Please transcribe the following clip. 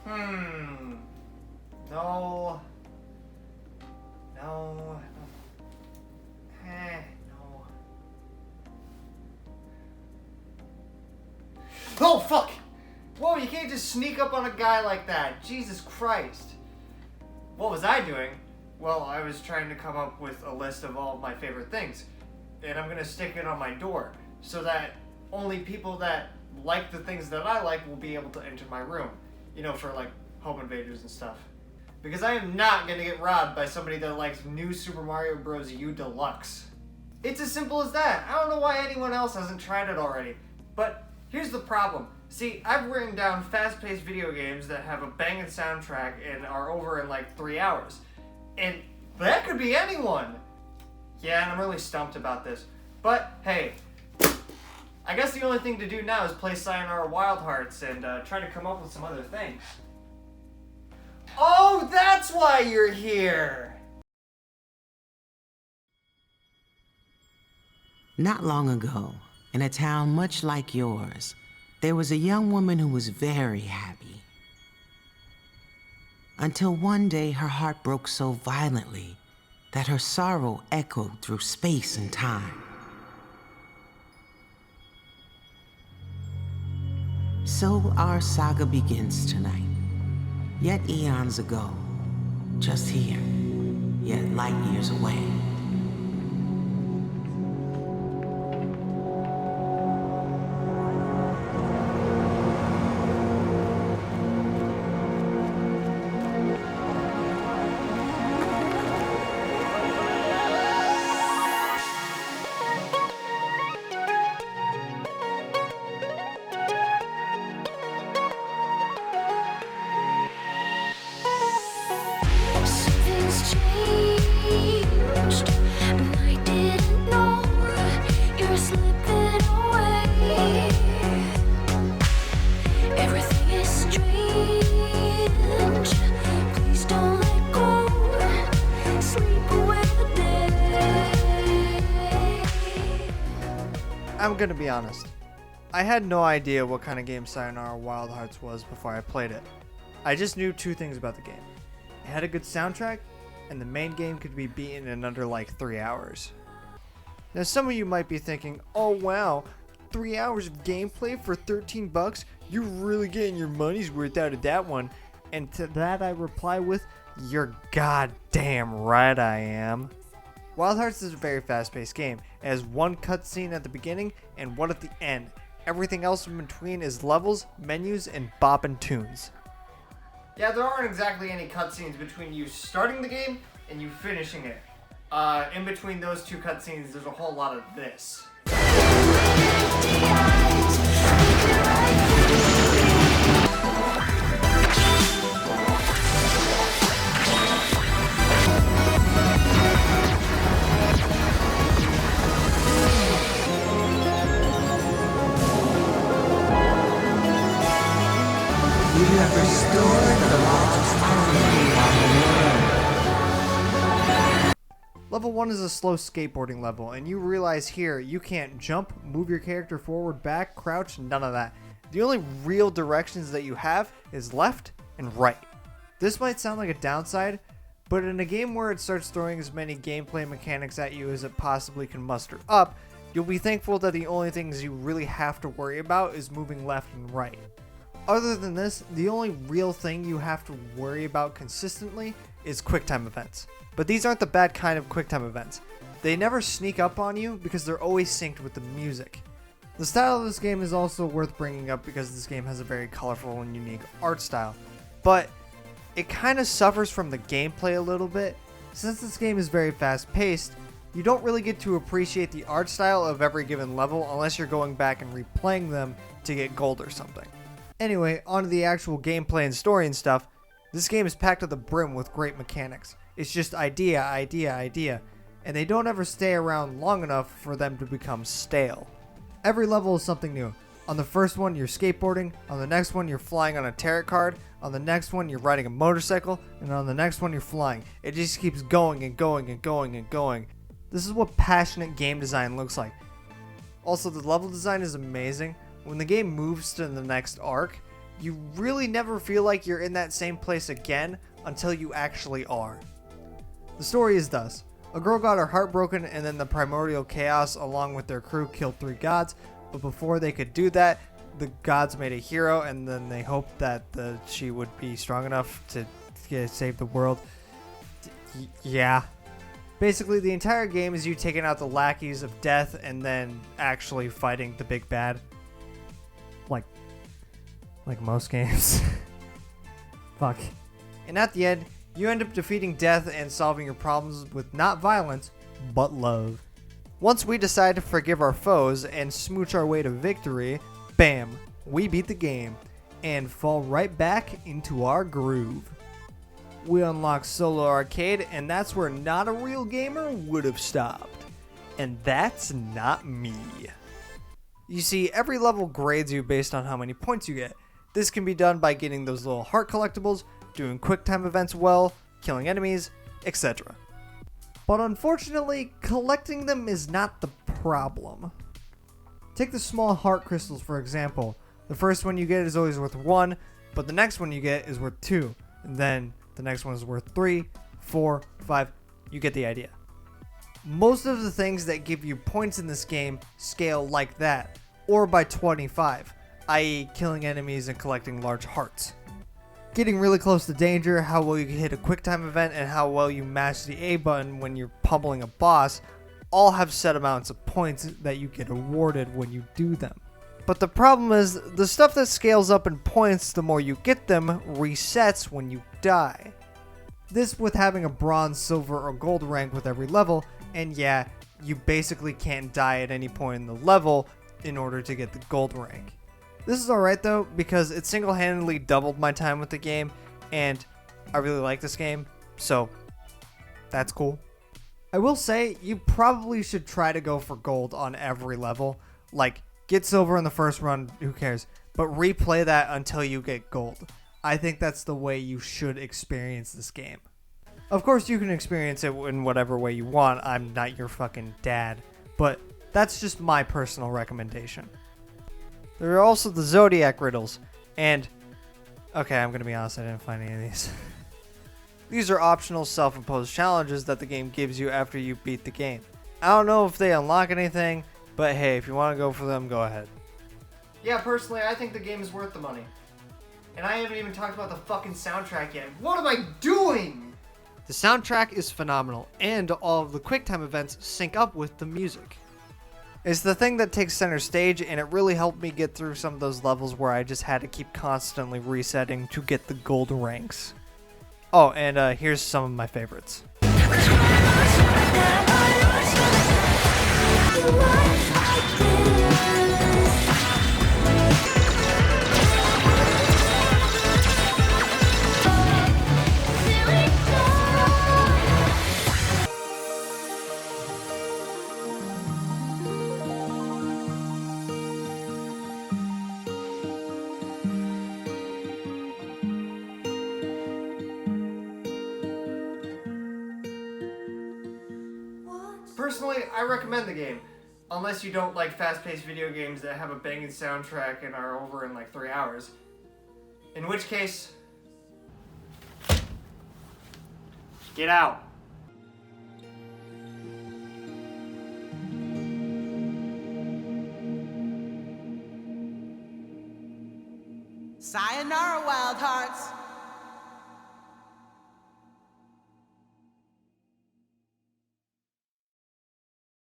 No. No. No. Oh, fuck! Whoa, you can't just sneak up on a guy like that. Jesus Christ. What was I doing? Well, I was trying to come up with a list of all of my favorite things. And I'm going to stick it on my door so that only people that like the things that I like will be able to enter my room. You know, for like home invaders and stuff. Because I am not going to get robbed by somebody that likes New Super Mario Bros. U Deluxe. It's as simple as that. I don't know why anyone else hasn't tried it already. But here's the problem. See, I've written down fast-paced video games that have a banging soundtrack and are over in like 3 hours. And that could be anyone. Yeah, and I'm really stumped about this. But hey, I guess the only thing to do now is play Sayonara Wild Hearts and try to come up with some other things. Oh, that's why you're here! Not long ago, in a town much like yours, there was a young woman who was very happy. Until one day her heart broke so violently that her sorrow echoed through space and time. So our saga begins tonight, yet eons ago, just here, yet light years away. Something's changed, and I didn't know you were slipping away. Everything is strange. Please don't let go. Sleep away the day. I'm gonna be honest. I had no idea what kind of game Sayonara Wild Hearts was before I played it. I just knew two things about the game. It had a good soundtrack, and the main game could be beaten in under like 3 hours. Now some of you might be thinking, oh wow, 3 hours of gameplay for 13 bucks? You're really getting your money's worth out of that one. And to that I reply with, you're goddamn right I am. Wild Hearts is a very fast-paced game. It has one cutscene at the beginning and one at the end. Everything else in between is levels, menus, and bopping tunes. Yeah, there aren't exactly any cutscenes between you starting the game and you finishing it. In between those two cutscenes, there's a whole lot of this. You have restored the lost harmony on the world. Level 1 is a slow skateboarding level, and you realize here you can't jump, move your character forward, back, crouch, none of that. The only real directions that you have is left and right. This might sound like a downside, but in a game where it starts throwing as many gameplay mechanics at you as it possibly can muster up, you'll be thankful that the only things you really have to worry about is moving left and right. Other than this, the only real thing you have to worry about consistently is QuickTime events. But these aren't the bad kind of QuickTime events. They never sneak up on you because they're always synced with the music. The style of this game is also worth bringing up because this game has a very colorful and unique art style. But it kind of suffers from the gameplay a little bit. Since this game is very fast paced, you don't really get to appreciate the art style of every given level unless you're going back and replaying them to get gold or something. Anyway, on to the actual gameplay and story and stuff. This game is packed to the brim with great mechanics. It's just idea, and they don't ever stay around long enough for them to become stale. Every level is something new. On the first one, you're skateboarding. On the next one, you're flying on a tarot card. On the next one, you're riding a motorcycle. And on the next one, you're flying. It just keeps going and going and going and going. This is what passionate game design looks like. Also, the level design is amazing. When the game moves to the next arc, you really never feel like you're in that same place again until you actually are. The story is thus. A girl got her heart broken, and then the primordial chaos along with their crew killed 3 gods, but before they could do that, the gods made a hero, and then they hoped that she would be strong enough to save the world. Yeah. Basically, the entire game is you taking out the lackeys of death and then actually fighting the big bad. Like most games. Fuck. And at the end, you end up defeating death and solving your problems with not violence, but love. Once we decide to forgive our foes and smooch our way to victory, bam, we beat the game and fall right back into our groove. We unlock solo arcade, and that's where not a real gamer would have stopped. And that's not me. You see, every level grades you based on how many points you get. This can be done by getting those little heart collectibles, doing quick time events well, killing enemies, etc. But unfortunately, collecting them is not the problem. Take the small heart crystals for example. The first one you get is always worth 1, but the next one you get is worth 2. And then the next one is worth 3, 4, 5. You get the idea. Most of the things that give you points in this game scale like that, or by 25, i.e. killing enemies and collecting large hearts. Getting really close to danger, how well you can hit a quick time event, and how well you mash the A button when you're pummeling a boss all have set amounts of points that you get awarded when you do them. But the problem is, the stuff that scales up in points the more you get them resets when you die. This with having a bronze, silver, or gold rank with every level, and yeah, you basically can't die at any point in the level in order to get the gold rank. This is alright though, because it single-handedly doubled my time with the game, and I really like this game, so that's cool. I will say, you probably should try to go for gold on every level. Like, get silver in the first run, who cares, but replay that until you get gold. I think that's the way you should experience this game. Of course, you can experience it in whatever way you want. I'm not your fucking dad, but that's just my personal recommendation. There are also the Zodiac riddles, and okay, I'm gonna be honest, I didn't find any of these. These are optional self-imposed challenges that the game gives you after you beat the game. I don't know if they unlock anything, but hey, if you want to go for them, go ahead. Yeah, personally, I think the game is worth the money. And I haven't even talked about the fucking soundtrack yet. What am I doing? The soundtrack is phenomenal, and all of the QuickTime events sync up with the music. It's the thing that takes center stage, and it really helped me get through some of those levels where I just had to keep constantly resetting to get the gold ranks. Oh, and here's some of my favorites. Personally, I recommend the game, unless you don't like fast-paced video games that have a banging soundtrack and are over in like 3 hours. In which case, get out. Sayonara, Wild Hearts.